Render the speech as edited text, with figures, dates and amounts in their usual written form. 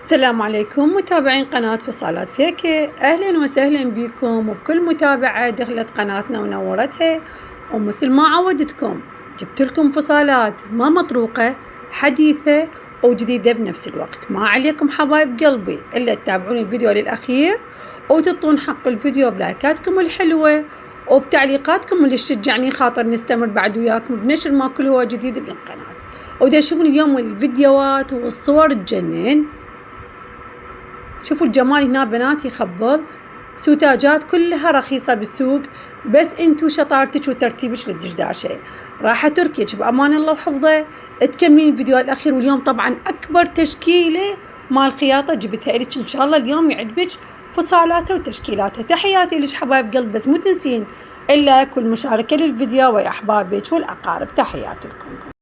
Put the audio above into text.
السلام عليكم متابعين قناة فصالات فيكة، أهلا وسهلا بكم وبكل متابعة دخلت قناتنا ونورتها. ومثل ما عودتكم جبت لكم فصالات ما مطروقة، حديثة وجديدة بنفس الوقت. ما عليكم حبايب قلبي إلا تتابعون الفيديو للأخير وتعطون حق الفيديو بلايكاتكم الحلوة وبتعليقاتكم اللي تشجعني خاطر نستمر بعد وياكم بنشر ما كل هو جديد بالقناة. ودا شوفون اليوم الفيديوهات والصور تجنن. شوفوا الجمال هنا بناتي، خبل سوتاجات كلها رخيصة بالسوق، بس انتو شطارتك وترتيبك للدشداشة. راحة تركيك بأمان الله وحفظه. تكملين الفيديو الأخير. واليوم طبعا أكبر تشكيلة مال خياطة جبتها لك، إن شاء الله اليوم يعجبك فصالاته وتشكيلاته. تحياتي لك حبايب قلب، بس مو تنسين اللايك والمشاركة للفيديو ويا أحبابك والأقارب. تحياتي لكم.